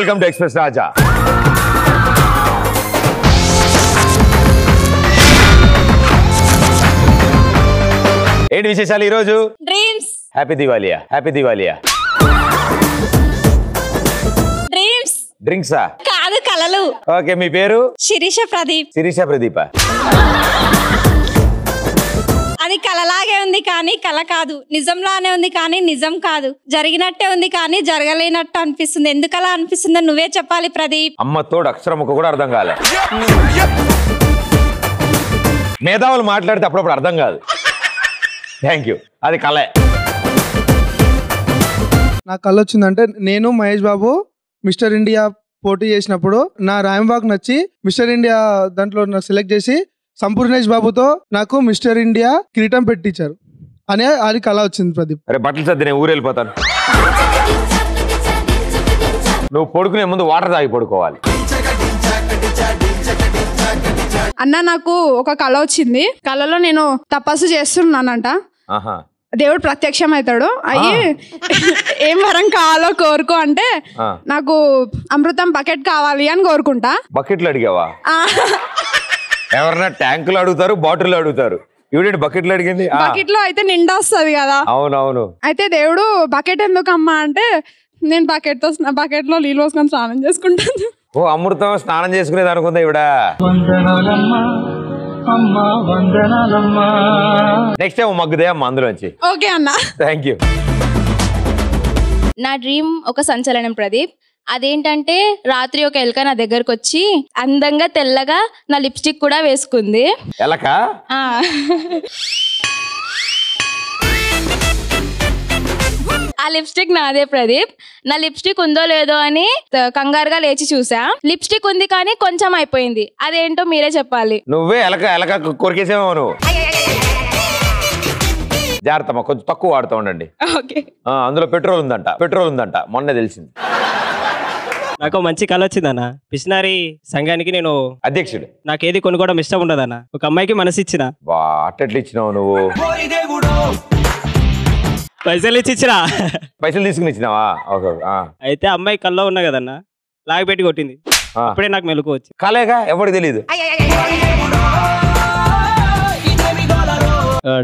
Welcome to express రాజా. ఏంటి విశేషాలు ఈరోజు? డ్రీమ్స్. హ్యాపీ దివాలియా. హ్యాపీ దివాలియా. డ్రీమ్స్. డ్రింక్సా? కాదు, కలలు. ఓకే, మీ పేరు? శిరీష ప్రదీప్. శిరీష ప్రదీప. అది కలలాగే ఉంది కానీ కల కాదు, నిజంలానే ఉంది కానీ నిజం కాదు, జరిగినట్టే ఉంది కానీ జరగలేనట్టు అనిపిస్తుంది. ఎందుకలా అనిపిస్తుందో నువ్వే చెప్పాలి ప్రదీప్. అమ్మ తోడు అక్షరం ముక్క కూడా అర్థం కాలే. మేధావులు మాట్లాడితే అప్పుడప్పుడు అర్థం కాదు. Thank you. అది కలే. నాకు కళ్ళు వచ్చిందంటే నేను మహేష్ బాబు మిస్టర్ ఇండియా పోటీ చేసినప్పుడు నా రాయంబాగ్ నచ్చి మిస్టర్ ఇండియా దాంట్లో నాకు సెలెక్ట్ చేసి సంపూర్ణేష్ బాబుతో నాకు మిస్టర్ ఇండియా కిరీటం పెట్టించారు అనే అది కళ వచ్చింది ప్రదీప్. అరే బట్టలు సర్ది నేను ఊరు వెళ్ళిపోతాను. నువ్వు పడుకునే ముందు వాటర్ తాగి పడుకోవాలి. అన్న నాకు ఒక కళ వచ్చింది. కళలో నేను తపస్సు చేస్తున్నానంట. దేవుడు ప్రత్యక్షం అవుతాడు. అయ్యి ఏం వరం కావాలో కోరుకో అంటే నాకు అమృతం బకెట్ కావాలి అని కోరుకుంటా. బకెట్లు అడిగావా? ఎవరన్నా ట్యాంకులు అడుగుతారు, బాటిల్ అడుగుతారు. ఇవిడేంటి బకెట్లు అడిగింది? బకెట్ లో అయితే నిండా వస్తుంది కదా. అవునవును. అయితే దేవుడు బకెట్ ఎందుకమ్మా అంటే నేను బకెట్ లో నీళ్ళు పోసుకొని స్నానం చేసుకుంటాను. ఓ అమృతం స్నానం చేసుకునేది అనుకుందా ఇవిడ. నెక్స్ట్ టైం మగ్గుదే అమ్మ అందులోంచి. ఓకే అన్న. Thank you. నా డ్రీమ్ ఒక సంచలనం ప్రదీప్. అదేంటంటే రాత్రి ఒక ఎలక నా దగ్గరకు వచ్చి అందంగా తెల్లగా నా లిప్స్టిక్ కూడా వేసుకుంది. ఎలక? ఆ లిప్స్టిక్ నాదే ప్రదీప్. నా లిప్స్టిక్ ఉందో లేదో అని కంగారుగా లేచి చూసా. లిప్స్టిక్ ఉంది కానీ కొంచెం అయిపోయింది. అదేంటో మీరే చెప్పాలి. నువ్వే ఎలక కొరికేసేమో నువ్వు. జాగ్రత్తమ్మా, కొంచెం తక్కువ వాడుతూ ఉండండి. అందులో పెట్రోల్ ఉందంట మొన్నే తెలిసింది. నాకు మంచి కళ వచ్చిందన్న. పిసినారి సంఘానికి నేను అధ్యక్షుడు. నాకేది కొనుక్కోవడం ఇష్టం ఉండదన్న. ఒక అమ్మాయికి మనసు ఇచ్చిన. అట్టెట్లు ఇచ్చినావు నువ్వు? పైసలు ఇచ్చిరా. పైసలు తీసుకుని ఇచ్చినావా? అయితే అమ్మాయి కల్లో ఉన్నా కదన్న, లాగి పెట్టి కొట్టింది. అప్పుడే నాకు మెలకు వచ్చి. కలేగా ఎవరికి తెలీదు.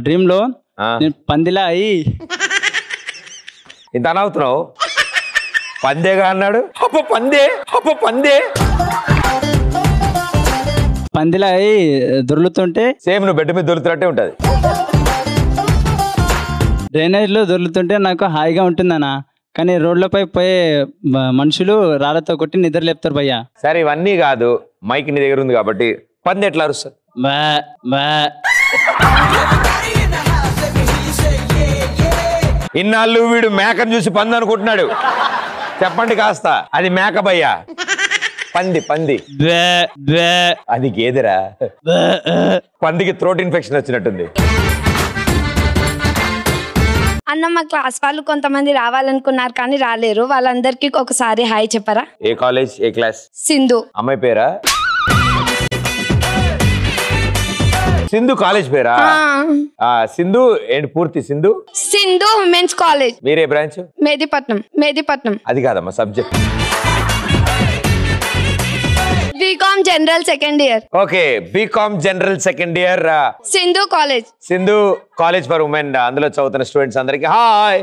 డ్రీమ్ లో పందిలా అయ్యి ఇంత అనవుతున్నావు. పందేగా అన్నాడు. పందిలా అయ్యి దొర్లుతుంటే సేమ్ నువ్వు బెడ్ మీద దొరుకుతున్నట్టే ఉంటది. డ్రైనేజ్ లో దొర్లుతుంటే నాకు హాయిగా ఉంటుందన్నా. కానీ రోడ్లపై పోయే మనుషులు రాళ్లతో కొట్టి నిద్ర లేపుతారు భయ్యా. సరే ఇవన్నీ కాదు, మైక్ నీ దగ్గర ఉంది కాబట్టి పంది ఎట్లా అరుస్తుంది? ఇన్నాళ్ళు వీడు మేకను చూసి పంది అనుకుంటున్నాడు. చెప్పండి కాస్త. అది మేక భయ్యా. పంది అది గేదెరా. పందికి థ్రోట్ ఇన్ఫెక్షన్ వచ్చినట్టుంది. అన్న మా క్లాస్ వాళ్ళు కొంతమంది రావాలనుకున్నారు కానీ రాలేరు. వాళ్ళందరికీ ఒకసారి హాయ్ చెప్పరా? ఏ కాలేజ్, ఏ క్లాస్? సింధు. అమ్మాయి పేరా? సింధు కాలేజ్ పేరా? సింధు ఏంటి పూర్తి? Sindhu women's college. మీరే బ్రాంచ్? మేదిపట్నం. అది కాదమ్మా subject. B Com general second year. Okay, B Com general second year. Sindhu college for women. అందులో చదువుతున్న స్టూడెంట్స్ అందరికి హాయ్.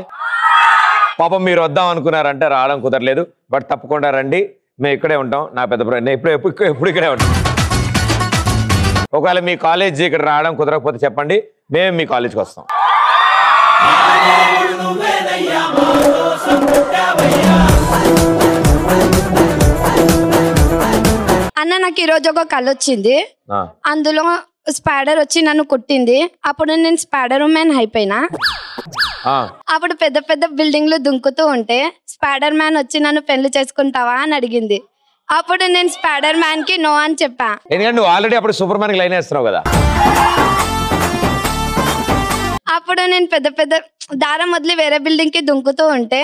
పాపం మీరు వద్దాం అనుకున్నారంటే రావడం కుదరలేదు. బట్ తప్పకుండా రండి, మేము ఇక్కడే ఉంటాం. నా పెద్ద ఎప్పుడు ఇక్కడే ఉంటాం. ఒకవేళ మీ కాలేజ్ ఇక్కడ రావడం కుదరకపోతే చెప్పండి, మేము మీ కాలేజ్కి వస్తాం. అన్న నాకు ఈరోజు ఒక కళ వచ్చింది. అందులో స్పైడర్ వచ్చి నన్ను కుట్టింది. అప్పుడు నేను స్పైడర్ ఉమెన్ అయిపోయినా. అప్పుడు పెద్ద పెద్ద బిల్డింగ్లు దుంకుతూ ఉంటే స్పైడర్ మ్యాన్ వచ్చి నన్ను పెళ్లి చేసుకుంటావా అని అడిగింది. అప్పుడు నేను స్పైడర్ మ్యాన్ కి నో అని చెప్పా. ఎందుకంటే నువ్వు ఆల్రెడీ అప్పుడు సూపర్ మ్యాన్ కి లైన్ వేస్తున్నావు కదా. అప్పుడు నేను పెద్ద పెద్ద దారం వదిలి వేరే బిల్డింగ్ కి దుంకుతూ ఉంటే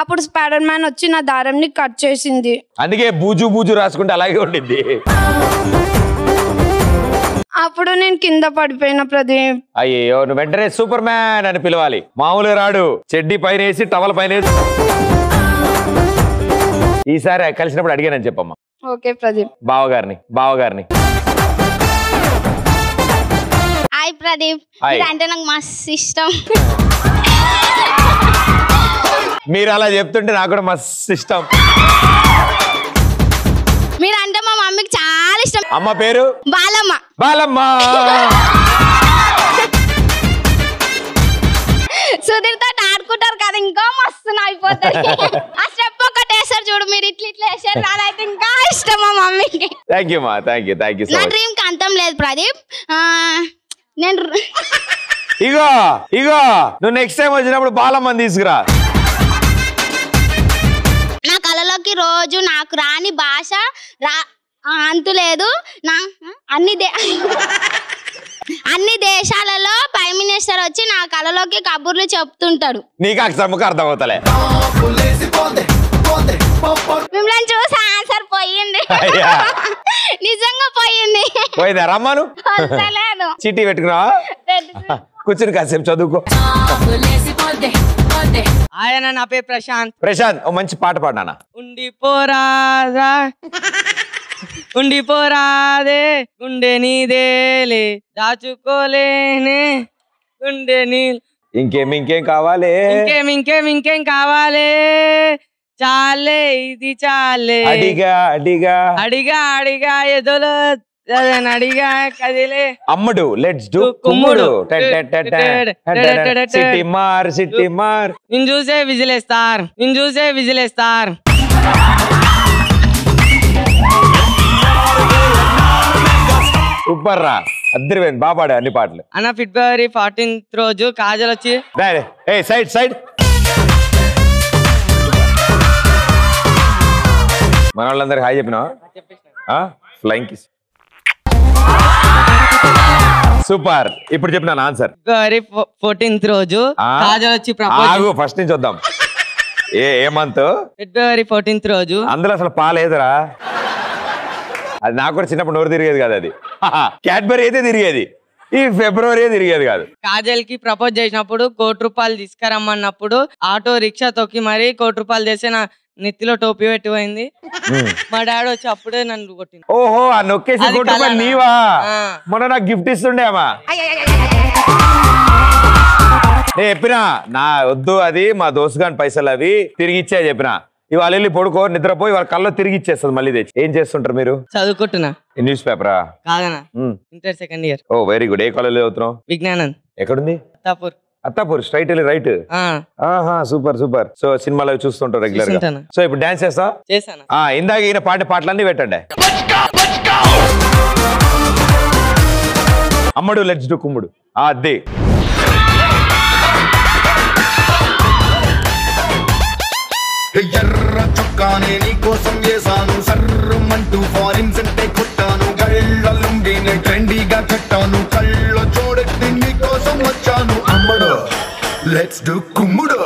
అప్పుడు స్పైడర్ మ్యాన్ వచ్చి నా దారంని కట్ చేసింది. అందుకే బూజు రాసుకుంటే అలాగే ఉండింది. అప్పుడు నేను కింద పడిపోయిన ప్రదీప్. అయ్యో, నువ్వు వెంటనే సూపర్ మ్యాన్ అని పిలవాలి. మామూలుగా రాడు. చెడ్డీ పైన వేసి టవల్ పైన వేసి ఈసారి కలిసినప్పుడు అడిగానని చెప్పమ్మా. ఓకే ప్రదీప్. బావగారిని హాయ్ ప్రదీప్, హాయ్. అంటే నాకు మస్తు ఇష్టం. మీరు అలా చెప్తుంటే నాకు కూడా మస్తు ఇష్టం. మీరంటే మా మమ్మీకి చాలా ఇష్టం. అమ్మ పేరు బాలమ్మ. సుధీర్ తో ఆడుకుంటారు కదా, ఇంకా మస్తు అయిపోతుంది. ఆ స్టెప్ ఒకటి వేసారు చూడు, మీరు ఇట్లా వేసారు, అదైతే ఇంకా ఇష్టం మా మమ్మీకి. థ్యాంక్ యూ మా, థ్యాంక్ యూ నా డ్రీమ్ కి అంతం లేదు ప్రదీప్. నేను ఇగో నువ్వు నెక్స్ట్ టైం వచ్చినప్పుడు బాలమ్మని తీసుకురా. నా కళలోకి రోజు నాకు రాని భాష అంతు లేదు. నా అన్ని దేశాలలో ప్రైమ్ మినిస్టర్ వచ్చి నా కళలోకి కబుర్లు చెప్తుంటాడు. నీకు అర్థం అవుతలే. మిమ్మల్ని చూసి ఆన్సర్ పోయింది. నిజంగా పోయిందా? రమ్మను. వస్తలేదు. చిట్టి పెట్టుకున్నావా? కూర్చుని కాసేపు చదువుకో. ఆయన నా పేరు ప్రశాంత్, ఓ మంచి పాట పాడినా. ఉండిపోరాదే గుండె నీదేలే దాచుకోలేనే గుండె నీ. ఇంకేం కావాలి? ఇంకేం కావాలి? చాలే ఇది చాలే. అడిగా ఎదులో అడిగా కదిలే. అమ్మడు లెట్స్ డూ కుమ్ముడు. సిటీ మార్. నిన్ను చూసే విజిలేస్తారు. సూపర్ రా, అద్దరిపోయింది. బాగా పాడా అన్ని పాటలు. అన్న ఫిబ్రవరి 14th రోజు కాజల్ వచ్చి సైడ్ మన వాళ్ళందరికి హాయ్ చెప్పినా? Flying kiss. సూపర్. ఇప్పుడు చెప్పిన ఆన్సర్. ఫిబ్రవరి 14th రోజు కాజల్ వచ్చి ప్రపోజ్. ఫస్ట్ నుంచి వద్దాం. ఏ మంత్? ఫిబ్రవరి 14th రోజు. అందులో అసలు పాలేదురా. అది నాకు కూడా చిన్నప్పుడు నోరు తిరిగేది కాదు. అది క్యాడ్బరీ అయితే తిరిగేది, ఈ ఫిబ్రవరి తిరిగేది కాదు. కాజల్ కి ప్రపోజ్ చేసినప్పుడు 1 కోటి రూపాయలు తీసుకురమ్మన్నప్పుడు ఆటో రిక్షా తొక్కి మరి 1 కోటి రూపాయలు చేసి నా నెత్తిలో టోపీ పెట్టిపోయింది. మా డాడీ వచ్చి అప్పుడే నన్ను కొట్టింది. ఓహో, ఆ నొక్కేసి 1 కోటి రూపాయలు నీవా? మొన్న నాకు గిఫ్ట్ ఇస్తుండే అమ్మా. నేను చెప్పినా నా వద్దు, అది మా దోస్తుగాని పైసలు అవి తిరిగి ఇచ్చా చెప్పిన. ఇవాళ వెళ్ళి పడుకో, నిద్రపోయి వాళ్ళ కల్లో తిరిగి ఇచ్చేస్తుంది మళ్ళీ తెచ్చి. ఏం చేస్తుంటారు మీరు? చదువుకుంటున్నా. న్యూస్ పేపరా? కాదన్నా, ఇంటర్ సెకండ్ ఇయర్. ఓ వెరీ గుడ్. ఏ కాలేజ్ చదువుతున్నావు? విజ్ఞానంద్. ఎక్కడుంది? అత్తాపూర్. స్ట్రైట్ వెళ్ళి రైట్. సూపర్. సో సినిమాలు చూస్తుంటారు రెగ్యులర్ గా. సో ఇప్పుడు డాన్స్ చేస్తా? చేశాను. ఇందాక ఈయన పాటలన్నీ పెట్టండి. అమ్మడు లెట్స్ డూ కుమ్ముడు. అదే ఎర్ర చొక్కానే నీ కోసం వేసాను, సర్రమంటూ ఫారిన్స్ అంటే కొట్టాను, కళ్ళ లుంగిని ట్రెండీగా కట్టాను, కళ్ళ చూడెత్తి నీ కోసం వచ్చాను. అమ్మడు లెట్స్ డూ కుమ్ముడు.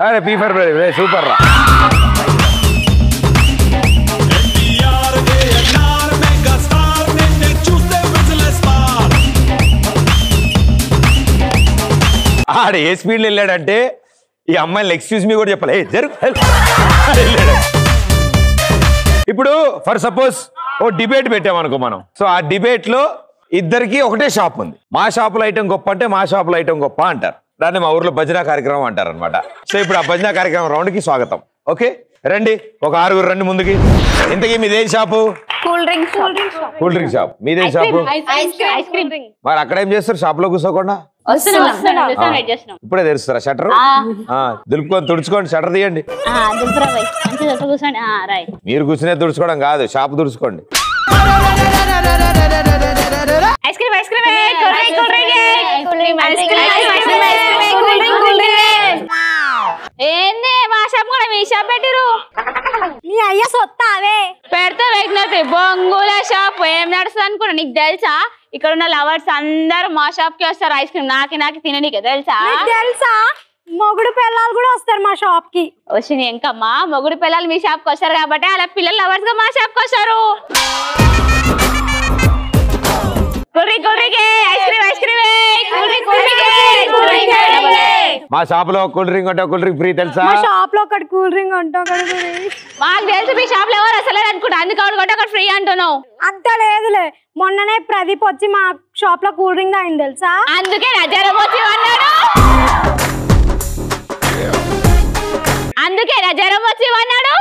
అరే పీ ఫర్ ప్రదీప్. సూపర్ రా. ఆడ ఏ స్పీడ్ వెళ్ళాడంటే ఈ అమ్మాయిని ఎక్స్క్యూజ్ మీ కూడా చెప్పలే. ఇప్పుడు ఫర్ సపోజ్ ఓ డిబేట్ పెట్టామనుకో మనం. సో ఆ డిబేట్ లో ఇద్దరికి ఒకటే షాప్ ఉంది. మా షాపులో ఐటమ్ గొప్ప అంటే మా షాపులో ఐటమ్ గొప్ప అంటారు. దాన్ని మా ఊర్లో భజన కార్యక్రమం అంటారు అనమాట. సో ఇప్పుడు ఆ భజన కార్యక్రమం రౌండ్ కి స్వాగతం. ఓకే రండి, ఒక 6 రండి ముందుకి. ఇంతకీ మీదేం షాపు? Cool drink shop. మీదేం షాపు? మరి అక్కడ ఏం చేస్తారు షాప్ లో కూర్చోకుండా? ఇప్పుడే తెరుస్తారా షట్టర్? దులుపుకొని తుడుచుకోండి, షట్టర్ తీయండి. మీరు కూర్చునే తుడుచుకోవడం కాదు, షాప్ తుడుచుకోండి. ఐస్ క్రీమ్ ఐస్ క్రీమ్ ఏంది మా షాప్ కూడా మీ షాప్ పెట్టిరు నీ అయ్య సొత్తావే పెడితే వెగ్నతి బొంగుల షాప్ ఏం నడుస్తుంది అనుకున్నా నీకు తెలుసా ఇక్కడ ఉన్న లవర్స్ అందరు మా షాప్ కి వస్తారు ఐస్ క్రీమ్ నాకి తిననీకే తెలుసా మొగుడు పిల్లలు కూడా వస్తారు మా షాప్ కి వచ్చింది ఇంకమ్మా మొగుడు పిల్లలు మీ షాప్ కి వస్తారు కాబట్టి అలా పిల్లలు లవర్స్ గా మా షాప్ కి వస్తారు మా షాప్ లో కూల్ డ్రింక్ అంటే కూల్ డ్రింక్ ఫ్రీ తెలుసా మా షాప్ లో ఒకటి కూల్ డ్రింక్ ఉంటాం మాకు తెలుసు మీ షాప్ లో ఎవరు అసలు అనుకుంటా అందుకు ఒకటి ఫ్రీ అంటున్నావు అంత లేదులే మొన్ననే ప్రదీప్ వచ్చి మా షాప్ లో కూల్ డ్రింక్ తాగింది తెలుసా అందుకే జ్వరం వచ్చి అన్నాడు అందుకే జ్వరం వచ్చి అన్నాడు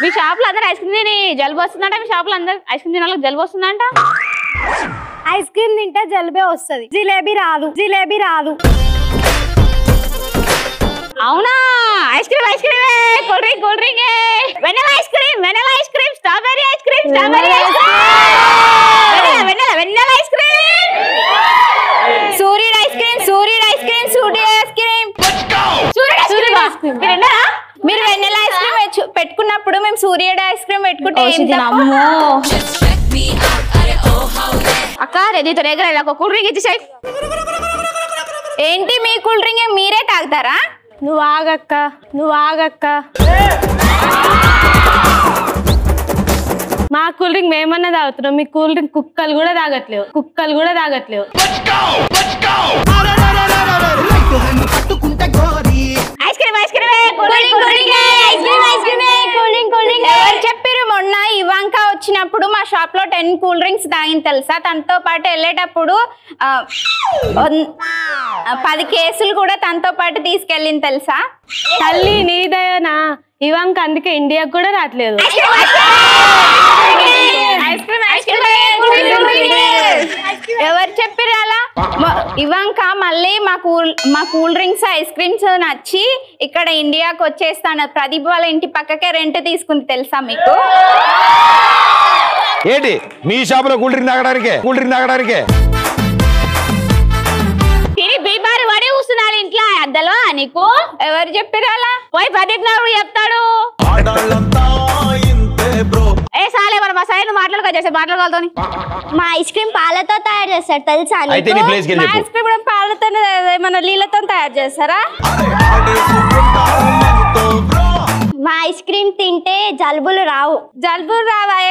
మీ షాప్ లో అందరు ఐస్ క్రీమ్ తిని జలుబు వస్తుందంట మీ షాప్ లో అందరు ఐస్ క్రీమ్ తినాలి జలుబు వస్తుందంట ఐస్ క్రీమ్ తింటే జలుబే వస్తుంది జిలేబీ రాదు అవునా ice cream cool drink vanilla ice cream strawberry ice cream vanilla ice cream సూర్యుడు ఐస్ క్రీమ్ మీరు వెనిలా ఐస్ క్రీమ్ పెట్టుకున్నప్పుడు మేము సూర్యుడు ఐస్ క్రీమ్ పెట్టుకుంటే అక్క రెడీతో రేగర కూల్ డ్రింక్ ఇచ్చేసాయి ఏంటి మీ కూల్ డ్రింక్ మీరే తాగుతారా నువ్వు ఆగక్క మా కూల్ డ్రింక్ మేమన్నా తాగుతున్నాం మీ కూల్ డ్రింక్ కుక్కలు కూడా తాగట్లేవు చెప్పారు మొన్న ఇవాంక వచ్చినప్పుడు మా షాప్ లో 10 కూల్ డ్రింక్స్ తాగింది తెలుసా తనతో పాటు వెళ్ళేటప్పుడు 10 కేసులు కూడా తనతో పాటు తీసుకెళ్ళింది తెలుసా తల్లి నీదయనా ఇవాంక అందుకే ఇండియాకు కూడా రావట్లేదు ఎవరు చెప్పారు అలా ఇవాంక మళ్ళీ మా కూల్ డ్రింక్స్ ఐస్ క్రీమ్స్ నచ్చి ఇక్కడ ఇండియాకి వచ్చేస్తాను ప్రదీప్ వాళ్ళ ఇంటి పక్కకే రెంట్ తీసుకుంది తెలుసా మీకు ఏంటి మీ షాప్ లో కూల్ డ్రింక్ తాగడానికే బీమారి వాడి కూర్చున్నారు ఇంట్లో అద్దలో నీకు ఎవరు చెప్పారు అలా పోయి ప్రదీప్ నాడు చెప్తాడు ఏ సాలే మరి మా సైడ్ మాట్లాడుకోగలుగుతా మా ఐస్ క్రీమ్ పాలతో తయారు చేస్తారు తెలుసా ఐస్ క్రీమ్ పాలతో ఏమన్నా నీళ్ళతో తయారు చేస్తారా మా ఐస్ క్రీమ్ తింటే జలుబులు రావు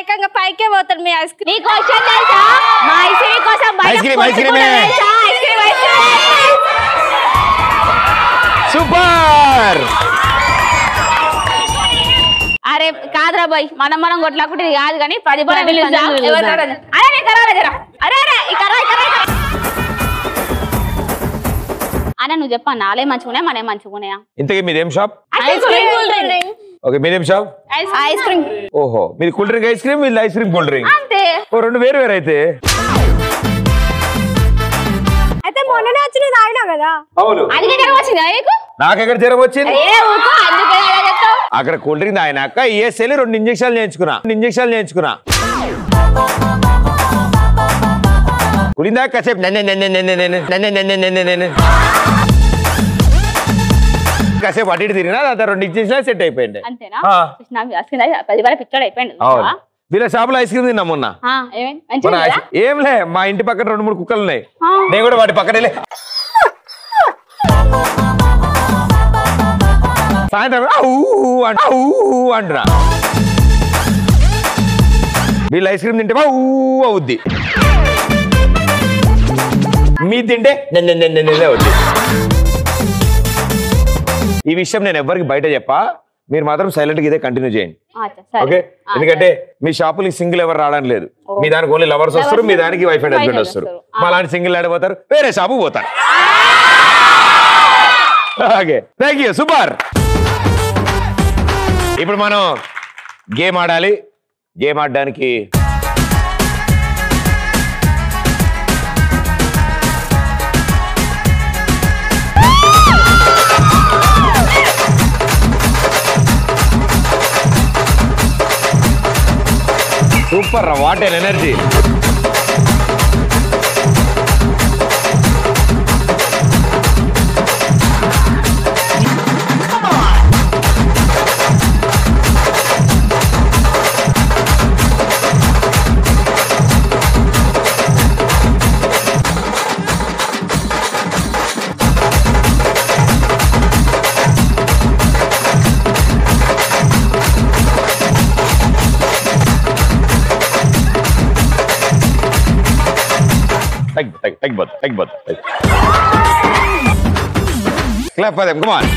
ఏకంగా పైకే పోతారు మీ ఐస్ క్రీమ్ మా ఐస్ క్రీమ్ కోసం సూపర్ అరే కాదురా బాయ్ మనం కొట్లాకుంటే కాదు కానీ 10 అన్న నువ్వు చెప్పా నాలే మంచిగున్నాయా మనే మంచిగున్నాయా ఇంతకీ మీదేం షాప్ ఓకే మీదేం షాప్ ఐస్ క్రీమ్ ఓహో మీరు కూల్ డ్రింక్ ఐస్ క్రీమ్ వీళ్ళు ఐస్ క్రీమ్ కూల్ డ్రింక్ అంతే ఓ రెండు వేరు అయితే మొన్ననే వచ్చి నువ్వు తాగినావు కదా అవును అందుకే జ్వరం వచ్చిందా నీకు నాకెక్కడ జ్వరం వచ్చింది అందుకే అక్కడ కూల్ డ్రింక్ తాగినాక ఈఎస్ఎల్ 2 ఇంజక్షన్లు చేయించుకున్నా కుడిందా కాసేపు కాసేపు అటు ఇటు తిరిగినా 2 ఇంజక్షన్లు సెట్ అయిపోయింది అంతేనా 10 పిచ్చోడు అయిపోయింది వీళ్ళ షాప్ లో ఐస్ క్రీమ్ తిన్నా మొన్న ఏంలే మా ఇంటి పక్కన 2-3 కుక్కలు ఉన్నాయి నేను కూడా వాటి పక్కనే సాయంత్రం అంటున్నా వీళ్ళు ఐస్ క్రీమ్ తింటే అవుద్ది మీ తింటే అవుద్ది ఈ విషయం నేను ఎవరికి బయట చెప్పా మీరు మాత్రం సైలెంట్ గా ఇదే కంటిన్యూ చేయండి ఓకే ఎందుకంటే మీ షాపులకి సింగిల్ ఎవరు రావడం లేదు మీ దానికి ఓన్లీ లవర్స్ వస్తారు మీ దానికి వైఫ్ అండ్ హస్బెండ్ వస్తారు మా లాంటి సింగిల్ ఆడిపోతారు వేరే షాపు పోతారు ఓకే థ్యాంక్ యూ సూపర్ ఇప్పుడు మనం గేమ్ ఆడాలి గేమ్ ఆడడానికి సూపర్ రా, వాట్ ఎన్ ఎనర్జీ. తగ్గిపోతా. Clap for them, come on.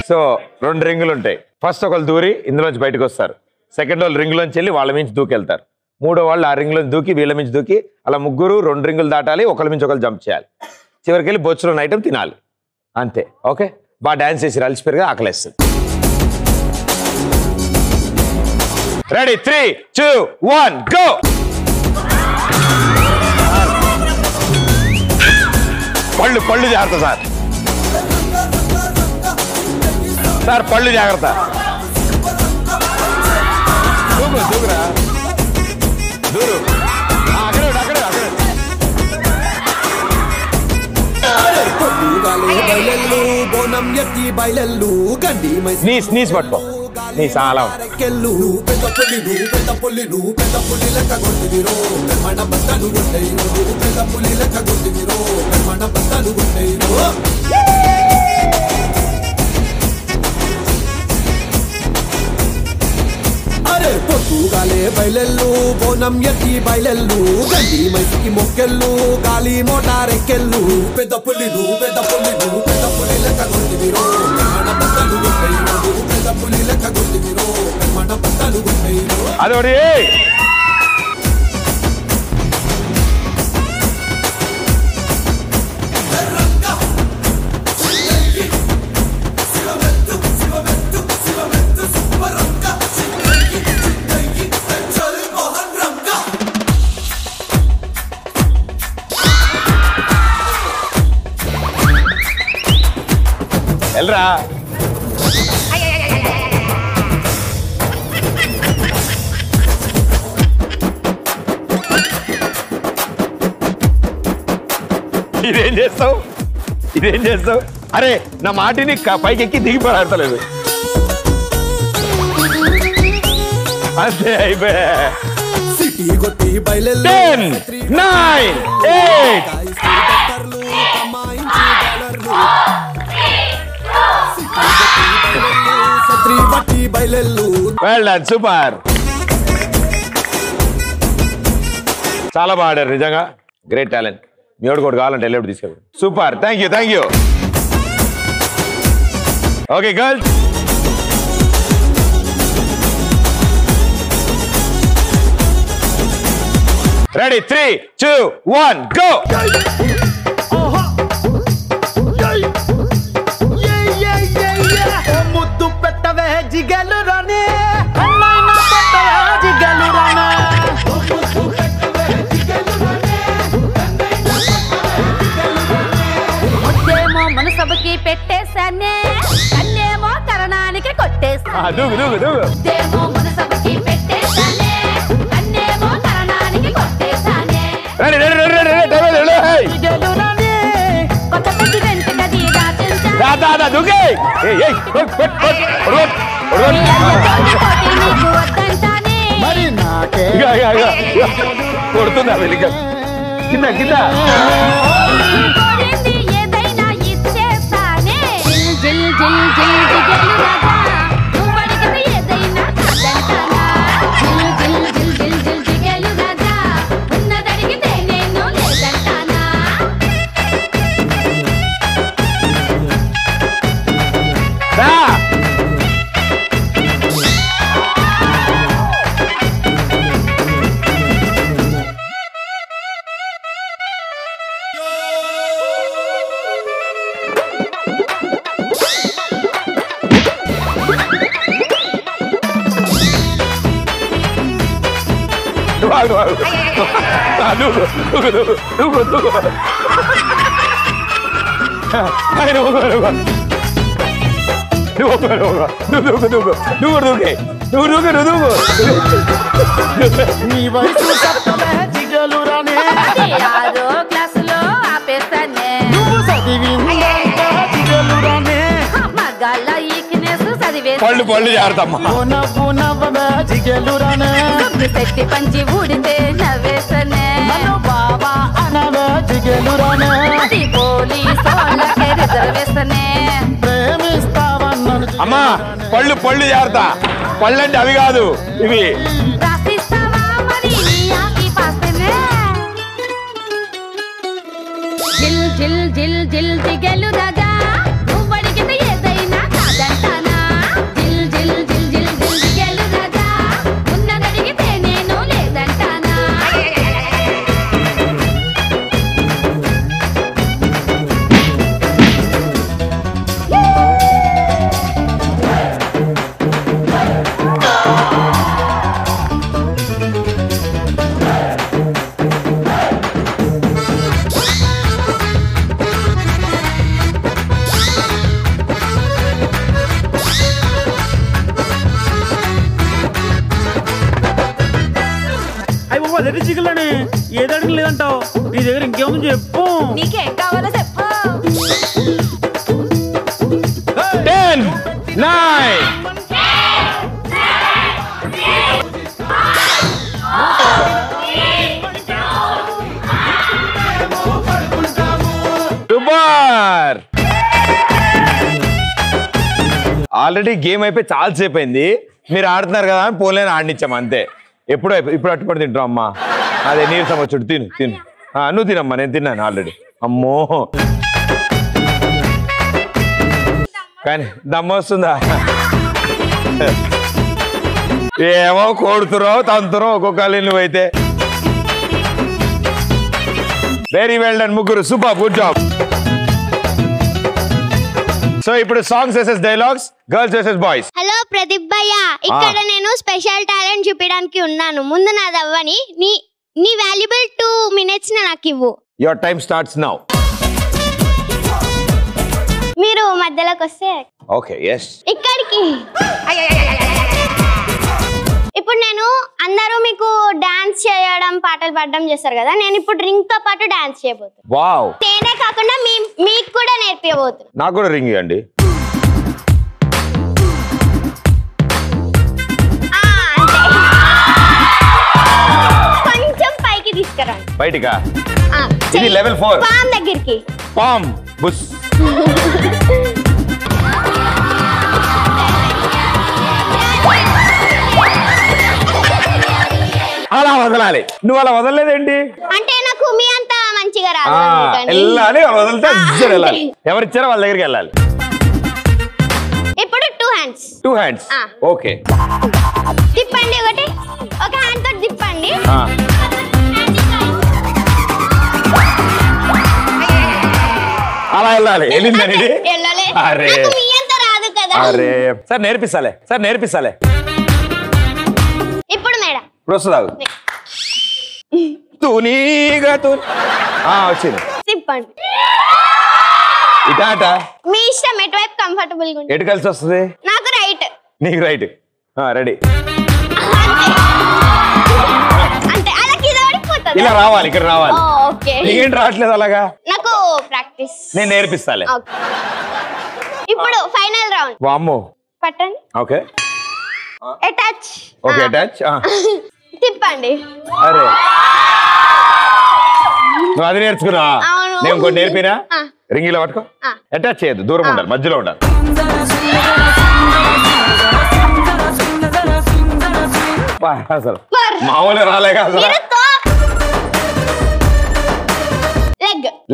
So 2 రింగులు ఉంటాయి. ఫస్ట్ ఒకళ్ళు దూరి ఇందులోంచి బయటకు వస్తారు. సెకండ్ వాళ్ళు రింగులోంచి వెళ్ళి వాళ్ళ మించి దూకెళ్తారు. మూడో వాళ్ళు ఆ రింగులోంచి దూకి వీళ్ళ మించి దూకి అలా ముగ్గురు 2 రింగులు దాటాలి. ఒకళ్ళ మించి ఒకళ్ళు జంప్ చేయాలి. చివరికి వెళ్ళి బొచ్చులోని ఐటమ్ తినాలి. అంతే. ఓకే, బాగా డాన్స్ చేసి అలసిపోయారుగా, ఆకలేస్తుంది. Ready, 3, 2, 1 go. పళ్ళు జాగ్రత్త సార్, పళ్ళు జాగ్రత్త. దూకురా, దూరు. నీస్ పట్టుకో, నీ చాలా పొద్దుగాలే బయలెల్లు బోనం ఎత్తి బయలెల్లు గండి మైకి మొక్కెళ్ళు గాలి మోటారెక్కెళ్ళు పెద్ద పులిలు పెద్ద లెక్క కొట్టివిరో మన బట్టలు కొట్టేరు పెద్ద పులి లెక్క కొట్టివిరో మన బట్టలు కొట్టేరు. అదోడి ఎల్రా. ఇదేం చేస్తావు? అరే నా మాటిని పైకి ఎక్కి దిగి పడతలేదు. అంతే అయిపోయా. 10, 9, 8. Well done, super. చాలా బాగా ఆడారు నిజంగా, గ్రేట్ టాలెంట్. మీ వాడు కూడా కావాలంటే వెళ్ళేప్పుడు తీసుకెళ్ళి. Super, thank you. Okay girls, ready, 3, 2, 1 go. ముద్దు పెట్టవే జిగలు రానే మనసభకి పెట్టేశానే, కన్నేమో కరణానికి కొట్టేశాను. మనసభకి పెట్టేశానే, కన్నేమో కరణానికి కొట్టేశానే. కొత్త ప్రెసిడెంట్ గది కొడుతుందా వెళ్ళి కింద నీ వయసు సత్తమే జిగలు రానే 6వ క్లాసులో ఆపేస్తానే నువ్వు చదివిందంతా జిగలు రానే మగాళ్ళ ఈక్నెస్ చదివేసి పళ్ళు జారుతమ్మా జిగలు రానే శక్తి పంచి ఊడితే నవ్వేసనే బాబా అనవే జిగలు రానే పోలీసు వాళ్ళకే రిజర్వేసనే ప్రేమిస్తావన్నను అమ్మా పళ్ళు జారుతా పళ్ళు అంటే అవి కాదు ఇవి రాసిస్తావా మరి నీ ఆకి పాస్తేనే జిల్ జిల్ జిల్ జిల్ జిగలు రాజా నువ్వు అడిగితే ఏదైనా కాదంటానా జిల్ జిల్ జిల్ జిల్ జిల్ జిగలు రాజా ఉన్నదడిగితే నేను లేదంటానా అదే చికెన్ ఏది అడిగి లేదంటావు నీ దగ్గర ఇంకేముంది చెప్పు నీకేం కావాలో చెప్పు 10 9 సూపర్ ఆల్రెడీ గేమ్ అయిపోయి చాలా సేపు అయింది మీరు ఆడుతున్నారు కదా అని పోలేని ఆడినిచ్చాం అంతే ఇప్పుడు అట్టుపడి తింటాం అమ్మా అదే నీరసం వచ్చాడు తిను నువ్వు తినమ్మా నేను తిన్నాను ఆల్రెడీ అమ్మో కానీ దమ్మ వస్తుందా ఏమో కోడుతున్నావు తంతురావు ఒక్కొక్కళ్ళు నువ్వైతే వెరీ వెల్ డన్ ముగ్గురు సూపర్ గుడ్ జాబ్ సో ఇప్పుడు songs versus dialogues girls versus boys hello Pradeep భయ్య ఇక్కడ నేను స్పెషల్ టాలెంట్ చూపించడానికి ఉన్నాను ముందు నాది అవ్వని నీ వాల్యుబుల్ 2 minutes నాకు ఇవ్వు యువర్ టైం స్టార్ట్స్ నౌ మీరు మధ్యలోకి వస్తే ఓకే yes ఇక్కడికి ఇప్పుడు నేను అందరూ మీకు డాన్స్ చేయడం పాటలు పాడడం చేస్తారు కదా నేను ఇప్పుడు రింగ్ తో పాటు డాన్స్ చేయబోతున్నాను వావ్ నేనే కాకుండా మీకు కూడా నేర్పించబోతున్నాను నాకు కూడా రింగ్ ఇవ్వండి కొంచెం పైకి తీసుకురండి బయటికా ఇది లెవెల్ 4 పామ్ దగ్గరికి పామ్ బుస్ అలా వదలాలి నువ్వు అలా వదలలేదేంటి అంటే నాకు మీ అంత మంచిగా రాదు వెళ్ళాలి వదిలితే వెళ్ళాలి ఎవరిచ్చారో వాళ్ళ దగ్గరికి వెళ్ళాలి ఇప్పుడు 2 hands ఓకే తిప్పండి ఒక హ్యాండ్ తో తిప్పండి అలా వెళ్ళాలి వెళ్ళిందని అరే మీ అంత రాదు కదా అరే సార్ నేర్పిస్తాలే ఇప్పుడు మేడం ఇప్పుడు వస్తుందాగు వచ్చింది తిప్పండి ఇటాట మీ ఇష్టం ఎటువైపు కంఫర్టబుల్ గా ఎటు కలిసి వస్తుంది నాకు రైట్ నీకు రైట్ రెడీ అంటే అలా కింద పడిపోతుంది ఇలా రావాలి ఇక్కడ రావాలి ఓకే నీకేంటి రావట్లేదు అలాగా నాకు ప్రాక్టీస్ నేను నేర్పిస్తాలే ఇప్పుడు ఫైనల్ రౌండ్ వామ్మో పట్టండి ఓకే అటాచ్ ఓకే అటాచ్ తిప్పండి అరే నువ్వు అది నేర్చుకున్నా నేను ఇంకోటి నేర్పినా రింగిలో పట్టుకో అటాచ్ చేయద్దు దూరం ఉండాలి మధ్యలో ఉండాలి అసలు మామూలు రాలే కదా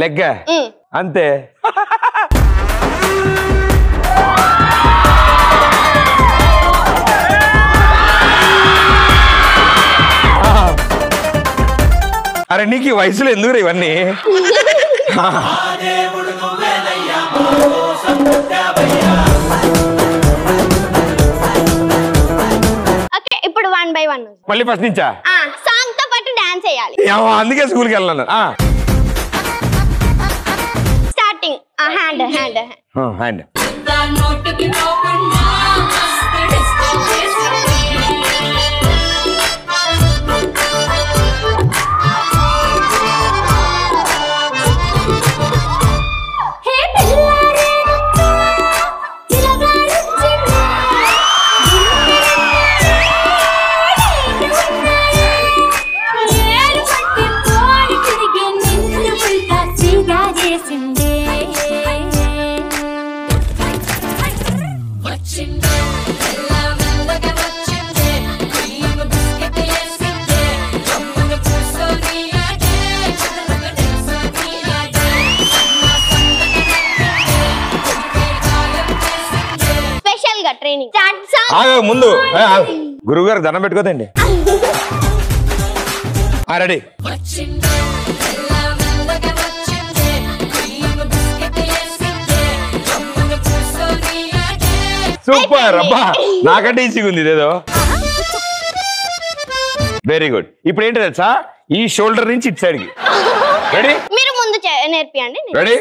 లెగ్ అంతే అరే నీకు ఈ వయసులో ఎందుకు ఇవన్నీ ఇప్పుడు 1 by 1 మళ్ళీ ఫస్ట్ నుంచా సాంగ్ తో పాటు డాన్స్ చేయాలి అందుకే స్కూల్కి వెళ్ళాను స్టార్టింగ్ హ్యాండ్ హ్యాండ్ అలా నోటుకి పోకుండా మస్తు డిస్టర్బ్ చేసిందే. హే పిల్లారేనమ్మా చిలగాడొచ్చిందే. ఏరు పట్టి పోని తిరిగి నిన్ను ఉల్టా సీదా చేసిందే. వచ్చిందే మెల్లమెల్లగా వచ్చిందే, క్రీమ్ బిస్కెట్ వేసిందే, జమ్మున కూర్చొని ఆడే, చదరగ నిల్చొని ఆడే, సన్న సన్నగా నవ్విందే, గుండె గాయం చేసిందే. స్పెషల్ గా ట్రైనింగ్ ఆగు ముందు గురువుగారు దండం పెట్టుకోదండి. రెడీ వచ్చిందే మెల్లమెల్లగా వచ్చిందే, క్రీమ్ బిస్కెట్ వేసిందే, జమ్మున కూర్చొని ఆడే. సూపర్ అబ్బా, నాకంటే ఈజీగా ఉంది ఇదేదో. Very good. ఇప్పుడు ఏంటి తెలుసా, ఈ షోల్డర్ నుంచి ఇటు సైడ్కి. రెడీ మీరు ముందు నేర్పియండి. Ready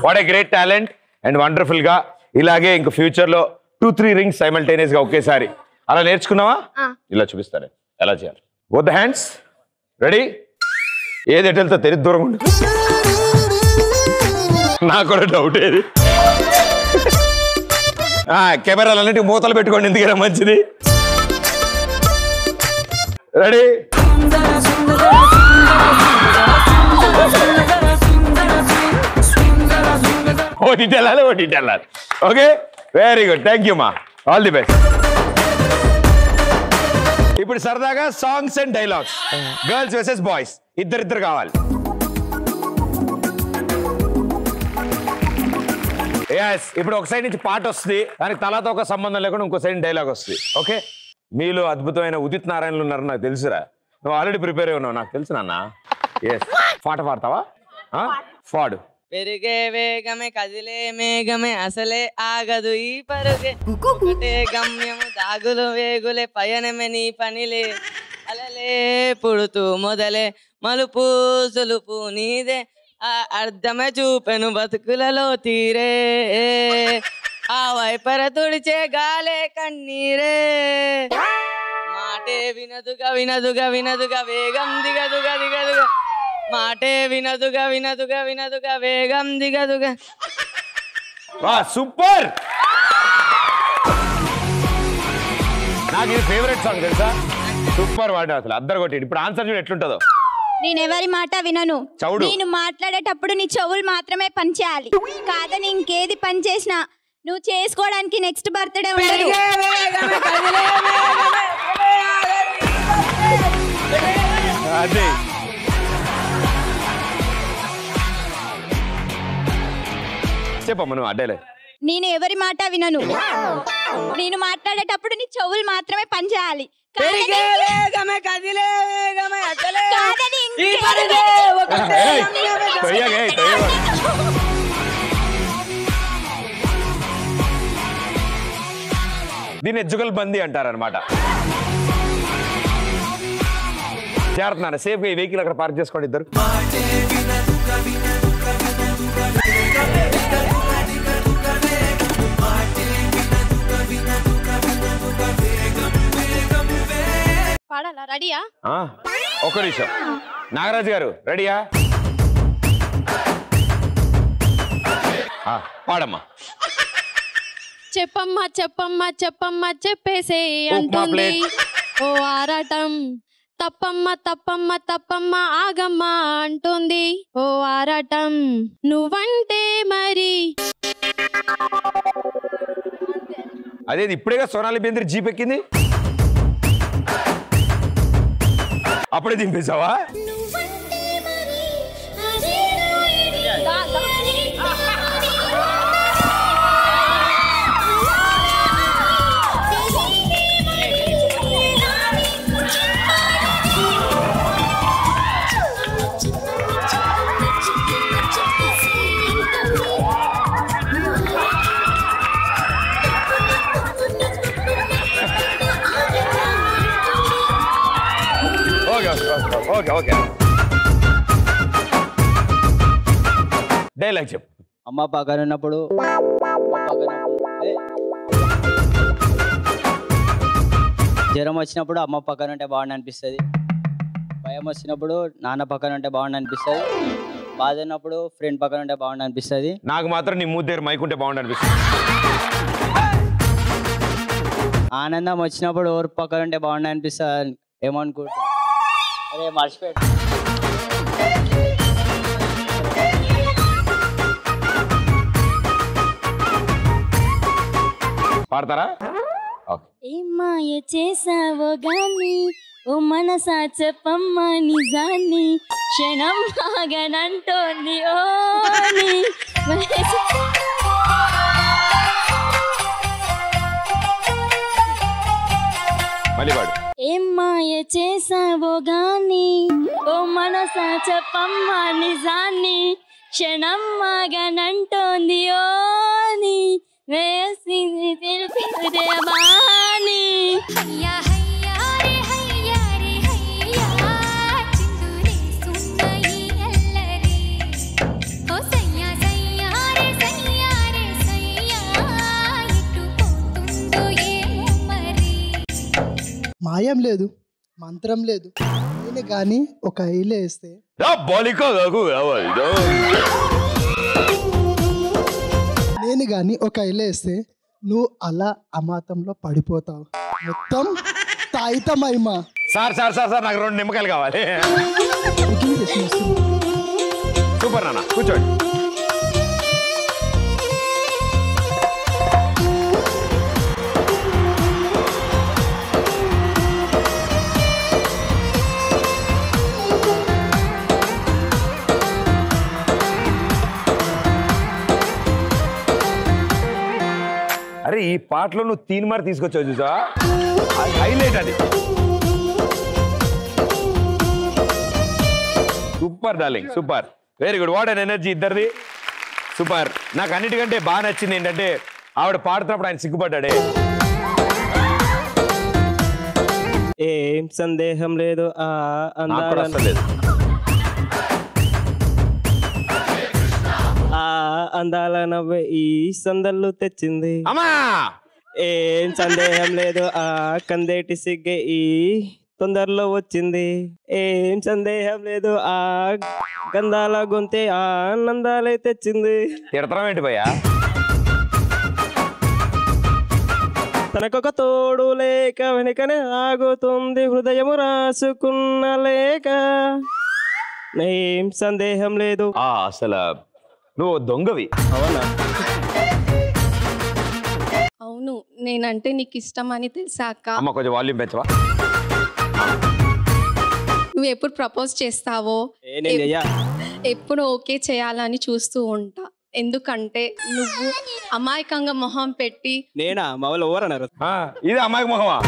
what a great talent and wonderful గా ఇలాగే ఇంక ఫ్యూచర్ లో 2-3 రింగ్స్ సైమల్టేనియస్ గా ఒకేసారి అలా నేర్చుకున్నావా? ఇలా చూపిస్తాను ఎలా చేయాలి. Both the hands ready. ఏది ఎటు వెళ్తా తెరి దూరం ఉండు. నాకు కూడా డౌట్ ఏది. కెమెరాలన్నిటికీ మూతలు పెట్టుకోండి, ఎందుకైనా మంచిది. రెడీ ఒకటి వెళ్ళాలి ఒకటి వెళ్ళాలి. Okay very good, thank you మా, ఆల్ ది బెస్ట్. ఇప్పుడు సరదాగా songs and dialogues, girls versus boys, ఇద్దరిద్దరు కావాలి. ఇప్పుడు ఒక సైడ్ నుంచి పాట వస్తుంది, దానికి తలతో ఒక సంబంధం లేకుండా ఇంకో సైడ్ డైలాగ్ వస్తుంది. ఓకే, మీలో అద్భుతమైన ఉదిత్ నారాయణలు ఉన్నారు, నాకు తెలుసురా. నువ్వు ఆల్రెడీ ప్రిపేర్ అయి ఉన్నావు, నాకు తెలుసు నాన్న. ఎస్, పాట పాడతావా? పాడు. పెరిగే వేగమే కదిలే మేఘమే అసలే ఆగదు ఈ పరుగే, ఒకటే గమ్యము దాగులు వేగులే పయనమే నీ పనిలే, అలలే పుడుతూ మొదలే మలుపు సులుపు నీదే, ఆ అర్థమే చూపెను బతుకులలో తీరే, ఆ వైపర తుడిచే గాలే కన్నీరే, మాటే వినదుగా వినదుగా వినదుగా వేగం దిగదుగా దిగదుగా, మాటే వినదుగా వినదుగా వినదుగా వేగం దిగదుగా. సూపర్, నాకు ఇది ఫేవరెట్ సాంగ్ తెలుసా. సూపర్ వాడు, అసలు అద్దరు కొట్టి. ఇప్పుడు ఆన్సర్ చూడు ఎట్లుంటుందో. నేను ఎవరి మాట వినను, చౌడు. నేను మాట్లాడేటప్పుడు నీ చెవులు మాత్రమే పని చేయాలి, కాదని ఇంకేది పని చేసినా నువ్వు చేసుకోవడానికి నెక్స్ట్ బర్త్డే ఉండదు. అదే చెప్పమ్మా నువ్వు అడ్డేలే. నేను ఎవరి మాట వినను, నేను మాట్లాడేటప్పుడు నీ చెవులు మాత్రమే పని చేయాలి, దీన్ని ఎజ్జుగల్ బందీ అంటారనమాట. చేరుతున్నాను సేఫ్ గా ఈ వెహికల్ అక్కడ పార్క్ చేసుకోండి ఇద్దరు. పాడాలా? రెడీయా? ఒక్క నిమిషం. నాగరాజు గారు రెడీయా? పాడమ్మా. చెప్పమ్మా చెప్పమ్మా చెప్పమ్మా చెప్పేసే అంటుంది ఓ ఆరాటం, తప్పమ్మ తప్పమ్మ తప్పమ్మ ఆగమ్మ అంటుంది ఓ ఆరాటం, నువ్వంటే మరి. అదేది ఇప్పుడేగా సోనాలి బేంద్ర జీప్ ఎక్కింది, అప్పుడే దింపేశావా? ఓకే ఓకే డైలాగ్ చెప్పు. అమ్మ పక్కన ఉన్నప్పుడు జ్వరం వచ్చినప్పుడు అమ్మ పక్కన ఉంటే బాగుండి అనిపిస్తుంది. భయం వచ్చినప్పుడు నాన్న పక్కన ఉంటే బాగుండి అనిపిస్తుంది. బాధ ఉన్నప్పుడు ఫ్రెండ్ పక్కన ఉంటే బాగుండి అనిపిస్తుంది. నాకు మాత్రం నీ మూడు దగ్గర మైక్ ఉంటే బాగుండి అనిపిస్తుంది. ఆనందం వచ్చినప్పుడు ఎవరు పక్కన ఉంటే బాగుండి అనిపిస్తుంది. ఏమనుకుంటా అరే మర్చిపోయి పాడతారా? ఏం మాయ చేసావో గాని ఓ మనసా చెప్పమ్మ నిజాన్ని క్షణం ఆగనంటోంది ఓని మళ్ళీ పాడు. ఏం మాయ చేసావో గాని ఓ మనసా చెప్పమ్మ నిజాన్ని క్షణం ఆగనంటోంది ఓని వేసింది తెలిపి బాని మాయం లేదు, మంత్రం లేదు, నేను కానీ ఒక ఐలు వేస్తే నేను కానీ ఒక ఐలు వేస్తే నువ్వు అలా అమాతంలో పడిపోతావు. మొత్తం తాయితమైమా. సార్ సార్ సార్ సార్ నాకు 2 నిమ్మకాయలు కావాలి. సూపర్ నాన్న కూర్చోండి. అరే ఈ పాటలో నువ్వు 3 మార్ తీసుకొచ్చావు చూసా, అది హైలైట్. అది super darling, super, very good. What an energy ఇద్దరిది, సూపర్. నాకు అన్నిటికంటే బాగా నచ్చింది ఏంటంటే ఆవిడ పాడుతున్నప్పుడు ఆయన సిగ్గుపడ్డాడే. ఏం సందేహం లేదు ఆ అందాలేదు ఆ అందాల నవ్వే ఈ సందళ్ళు తెచ్చింది. ఏం సందేహం లేదు ఆ కందేటి సిగ్గే ఈ తొందరలో వచ్చింది. ఏం సందేహం లేదు ఆ గంధాల గొంతే ఆ ఆనందాలే తెచ్చింది. తిడతామేంటి భయ్యా? తనకొక తోడు లేక వెనుకనే ఆగుతుంది హృదయము రాసుకున్న లేక. ఏం సందేహం లేదు. అసలు నువ్వు దొంగవి. అవునా? అవును, నేనంటే నీకు ఇష్టం అని తెలుసాక. అమ్మ కొంచెం వాల్యూమ్ పెంచవా? నువ్వు ఎప్పుడు ప్రపోజ్ చేస్తావో ఎప్పుడు ఓకే చేయాలని చూస్తూ ఉంటా. ఎందుకంటే నువ్వు అమాయకంగా మొహం పెట్టి. నేనా? మా వాళ్ళు ఎవరన్నారు? ఇది అమాయక మొహమా?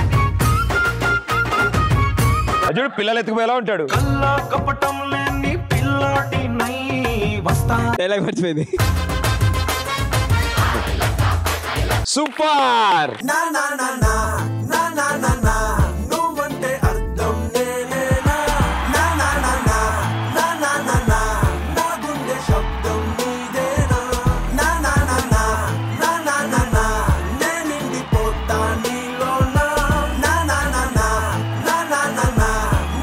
అజుడు పిల్లలు ఎత్తుకుపోయేలా ఉంటాడు. డైలాగ్ మర్చిపోయింది. సూపర్. నువ్వంటే అర్థం నేనేనా, నా గుండె శబ్దం నీదేనా, నేనిండిపోతా నీలోనా,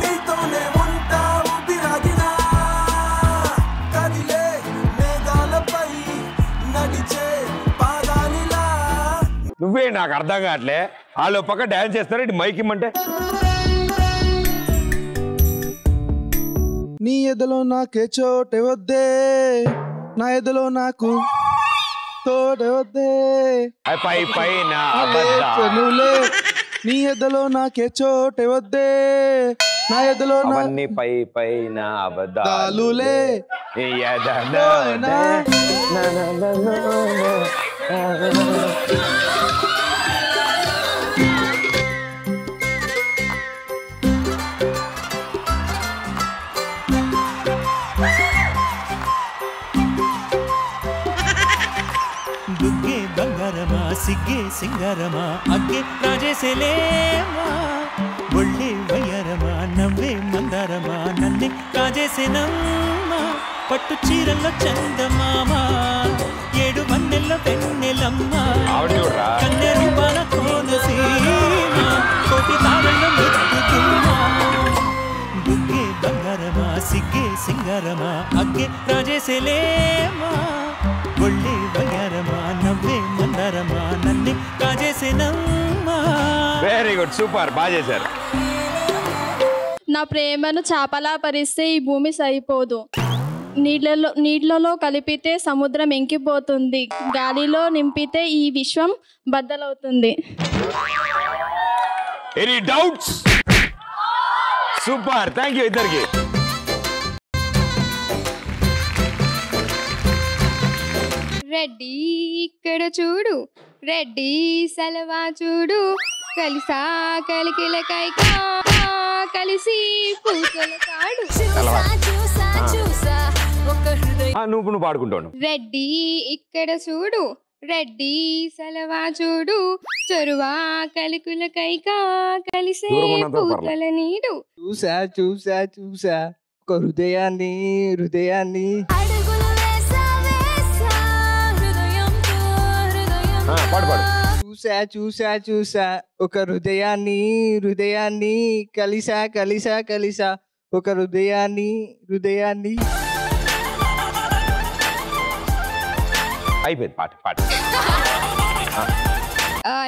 నీతోనే ఉంటా ఊపిరాగినా, కదిలే మేఘాలపై నడిచే పాదాలిలా. నువ్వే నాకు అర్థం కావట్లే. వాళ్ళు పక్క డాన్స్ చేస్తారు, ఇటు మైక్ ఇమ్మంటే. నీ ఎదలో నాకే చోటే వద్దే, నా ఎదలో నాకు తోటే వద్దే, పై పైన నువ్వులే. నీ ఎదలో నాకే చోటే వద్దే, నా ఎదలో అవన్నీ పై పైన అబద్ధాలులే. దుగ్గే బంగారమా సిగ్గే సింగారమా అగ్గే రాజేసేలేమా, ఒళ్ళే వయ్యారమా నవ్వే మందారమా నన్నే కాజేసేనమ్మా పట్టు చీరల్లో చందమామ 7 వన్నెల వెన్నెలమ్మ కన్నె రూపాల కోనసీమ కోటి తారల ముద్దుకుమ్మా బుగ్గే బంగారమా సిగ్గే సింగారమా అగ్గే రాజేసేలేమా ఒళ్ళే వయ్యారమా నవ్వే మందారమా నన్నే కాజేసేనమ్మా. వెరీ గుడ్, సూపర్, బాగా చేశారు. నా ప్రేమను చాపలా పరిస్తే ఈ భూమి సరిపోదు. నీళ్ళలో కలిపితే సముద్రం ఎంకిపోతుంది. గాలిలో నింపితే ఈ విశ్వం బద్దలవుతుంది. Any doubts? Super, thank you ఇద్దరికి. రెడ్డి ఇక్కడ చూడు, రెడ్డి సలవా చూడు, కలిసా కలికిలకైకా కలిసి పూసల కాడు. నువ్వు పాడుకుంటాను. రెడ్డి ఇక్కడ చూడు, రెడ్డి సలవా చూడు, చొరువా కలికులకైకా కలిసే పూతల నీడు. చూసా చూసా చూసా ఒక హృదయాన్ని హృదయాన్ని చూసా చూసా చూసా ఒక హృదయాన్ని హృదయాన్ని కలిసా కలిసా కలిసా ఒక హృదయాన్ని హృదయాన్ని. అయిపోయింది పాట పాట.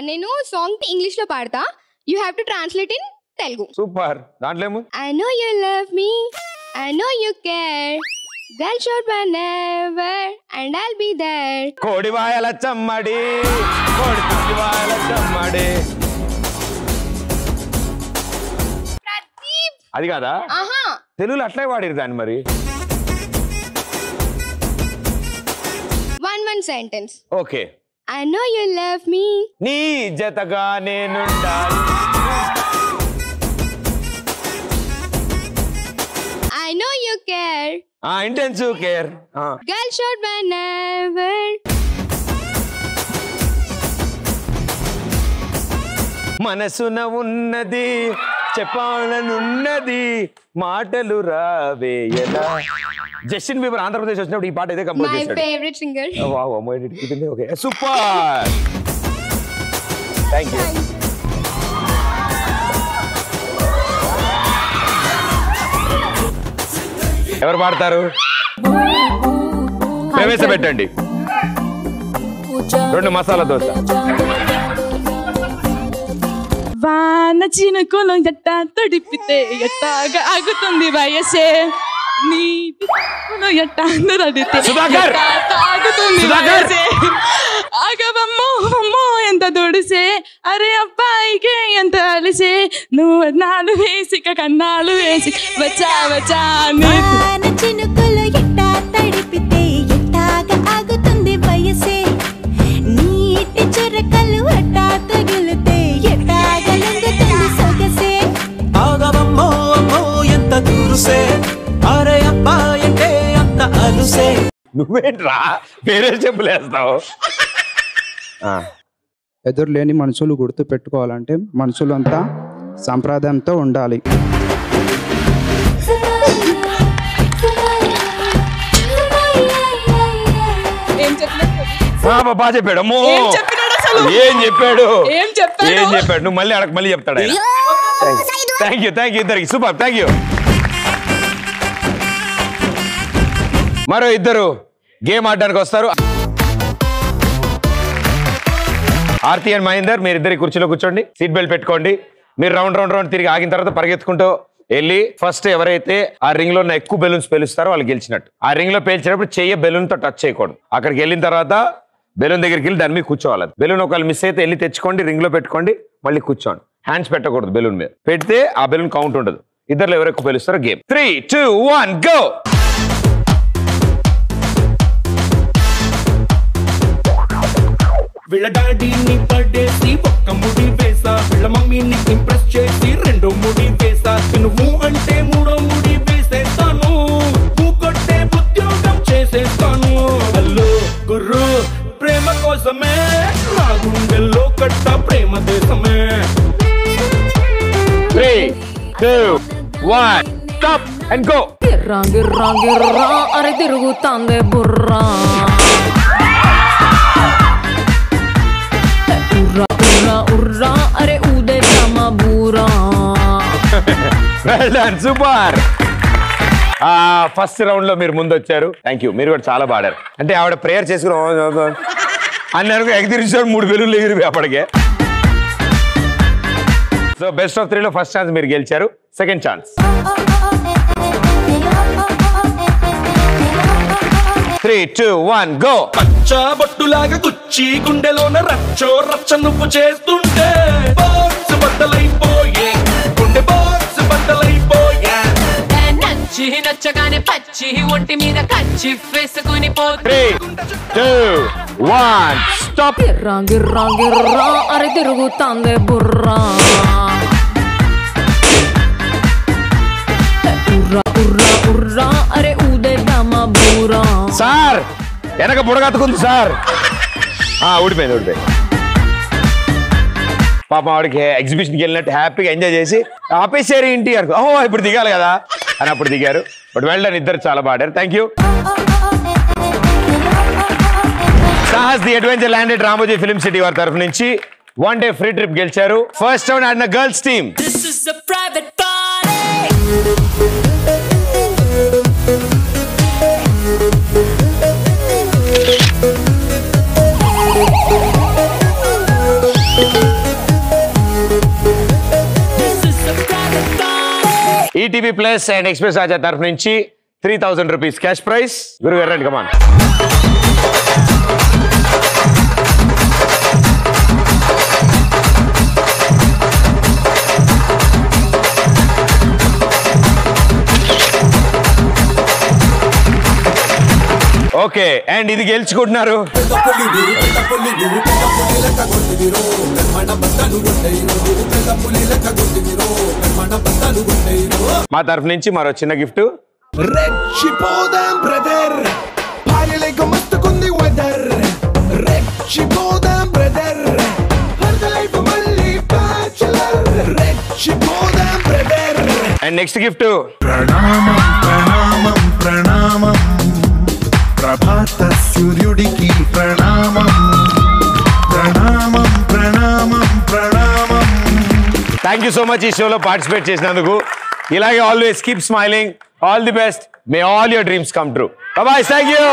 నేను సాంగ్ ఇంగ్లీష్ లో పాడతా, you have to translate in Telugu. Super, దాంట్లో ఏమో I know you love me, I know you care, girl should whenever and I'll be there. కోడివాయల చమ్మడి కోడివాయల చమ్మడి. అది కాదా? తెలుగులో అట్లే వాడిరు దాన్ని మరి. One sentence. Okay. I know you love me. నీ జతగా నేనుండాలి. I know you care. Intensive care. Girl should whenever. మనసున ఉన్నది చెప్పాలనున్నది మాటలు రావేయలా. జస్టిన్ బీబర్ ఆంధ్రప్రదేశ్ వచ్చినప్పుడు ఈ పాట ఇదే కంపోజ్ My చేశాడు. favorite singer. Wow, okay, super, thank you. ఎవరు పాడతారు? ప్రవేశపెట్టండి. 2 మసాలా దోశ. వాన చినుకులు ఎట్టా తడిపితే ఎట్టాగా ఆగుతుంది వయసే, నీటి ఎట్టా నడితే ఆగుతుంది వయసే. ఆగవమ్మో అమ్మో ఎంత దొడిసే, అరే అబ్బాయికే ఎంత అలిసే, నువ్వు నాలు వేసి కన్నాలు వేసి వచ్చా వచ్చా. చినుకులు ఎట్టా తడిపితే ఎట్టాగా ఆగుతుంది వయసే, నీటి చురకలు అట్టా తగిలితే ఎట్టాగా లొంగుతుంది సొగసే. ఆగవమ్మో అమ్మో ఎంత దూరుసే, అరే అబ్బాయంటే అంత అలుసే. నువ్వేంట్రా వేరే చెప్పులేస్తావు? ఎదురులేని మనుషులు గుర్తు పెట్టుకోవాలంటే మనుషులు అంతా సంప్రదాయంతో ఉండాలి. బాగా చెప్పాడు. అమ్మో ఏం చెప్పాడు నువ్వు మళ్ళీ అడగ మళ్ళీ చెప్తాడు ఆయన. థ్యాంక్ యూ ఇద్దరికి, సూపర్, థ్యాంక్ యూ. మరో ఇద్దరు గేమ్ ఆడడానికి వస్తారు. ఆర్తి అండ్ మహేందర్, మీరిద్దరి కుర్చీలో కూర్చోండి, సీట్ బెల్ట్ పెట్టుకోండి. మీరు రౌండ్ తిరిగి ఆగిన తర్వాత పరిగెత్తుకుంటూ వెళ్ళి ఫస్ట్ ఎవరైతే ఆ రింగ్ లో ఉన్న ఎక్కువ బెలూన్స్ పేలుస్తారో వాళ్ళు గెలిచినట్టు. ఆ రింగ్ లో పేల్చినప్పుడు చెయ్యి బెలూన్ తో టచ్ చేయకూడదు. అక్కడికి వెళ్ళిన తర్వాత బెలూన్ దగ్గరికి వెళ్ళి దాని మీద కూర్చోవాలి. బెలూన్ ఒకవేళ మిస్ అయితే వెళ్ళి తెచ్చుకోండి, రింగ్ లో పెట్టుకోండి, మళ్ళీ కూర్చోండి. హ్యాండ్స్ పెట్టకూడదు బెలూన్ మీద. పెడితే ఆ బెలూన్ కౌంట్ ఉండదు. ఇద్దరు ఎవరు ఎక్కువ పేలుస్తారో గేమ్. 3, 2, 1 గో. వీళ్ళ డాడీని పడేసి ఒక్క ముడి వేసా, వీళ్ళ మమ్మీని ఇంప్రెస్ చేసి 2 ముడి వేసా, నువ్వు అంటే 3వ ముడి వేసేస్తాను, నువ్వు కొట్టే ఉద్యోగం చేసేస్తాను. హలో గుర్రు ప్రేమ కోసమే నా గుండెల్లో కట్ట ప్రేమ దేశమే. 3, 2, 1 స్టాప్. And go. గిర్రా గిర్రా గిర్రా అరే తిరుగుతాందే బుర్రా, ఉర్రా ఉర్రా ఉర్రా అరే ఊదే మా బూరా. Well done, super. First round లో మీరు ముందు వచ్చారు. Thank you. మీరు కూడా చాలా పాడారు. అంటే ఆవిడ ప్రేయర్ చేసుకుని అన్నారు ఎగదిరిచారు 3 బెలూన్లు ఎగిరి అప్పటికే. సో బెస్ట్ ఆఫ్ 3 లో ఫస్ట్ ఛాన్స్ మీరు గెలిచారు. Second chance 3, 2, 1 go. పచ్చా బొట్టులాగా గుచ్చి గుండెలోన రచ్చో రచ్చ నువ్వు చేస్తుంటే బాక్స్ బద్దలైపోయే, గుండె బాక్స్ బద్దలైపోయే. నచ్చి నచ్చగానే పచ్చి ఒంటి మీద కచ్చి వేసుకుని పోతే 3, 2, 1 స్టాప్. గిర్రా గిర్రా గిర్రా అరే తిరుగుతాందే బుర్రా, ఉర్రా ఉర్రా ఉర్రా అరే ఊదే మా బూరా. సార్ వెనక బుడగత్తుకుంది సార్. ఊడిపోయింది. పాపం ఆవిడకి ఎగ్జిబిషన్కి వెళ్ళినట్టు హ్యాపీగా ఎంజాయ్ చేసి ఆపేసారు ఏంటి అనుకో, ఓహో ఇప్పుడు దిగాలి కదా అని అప్పుడు దిగారు. బట్ వెళ్ళండి, ఇద్దరు చాలా పాడారు. Thank you. Sahas the adventure landed Ramoji film city వారి తరఫు నుంచి 1 డే ఫ్రీ ట్రిప్ గెలిచారు. ఫస్ట్ రౌండ్ ఆడిన girls team. ETV plus and express Raja తరఫు నుంచి 3000 రూపీస్ క్యాష్ ప్రైజ్. గురుగారు రండి, కమాన్. ఓకే, అండ్ ఇది గెలుచుకుంటున్నారు. మా తరఫు నుంచి మరో చిన్న గిఫ్ట్. రెచ్చిపోదాం బ్రదర్, భార్యలేక మస్తుకుంది వెదర్. రెచ్చిపోదాం బ్రదర్, లైఫ్ మళ్ళీ బ్యాచులర్. రెచ్చిపోదాం బ్రదర్. And next gift. ప్రణామం ప్రణామం ప్రణామం, ప్రభాత సూర్యుడికి ప్రణామం. ప్రణామం ప్రణామం ప్రణామం. థ్యాంక్ యూ సో మచ్ ఈ షోలో పార్టిసిపేట్ చేసినందుకు. ఇలాగే always keep smiling. All the best. May all your dreams come true. Bye. Thank you.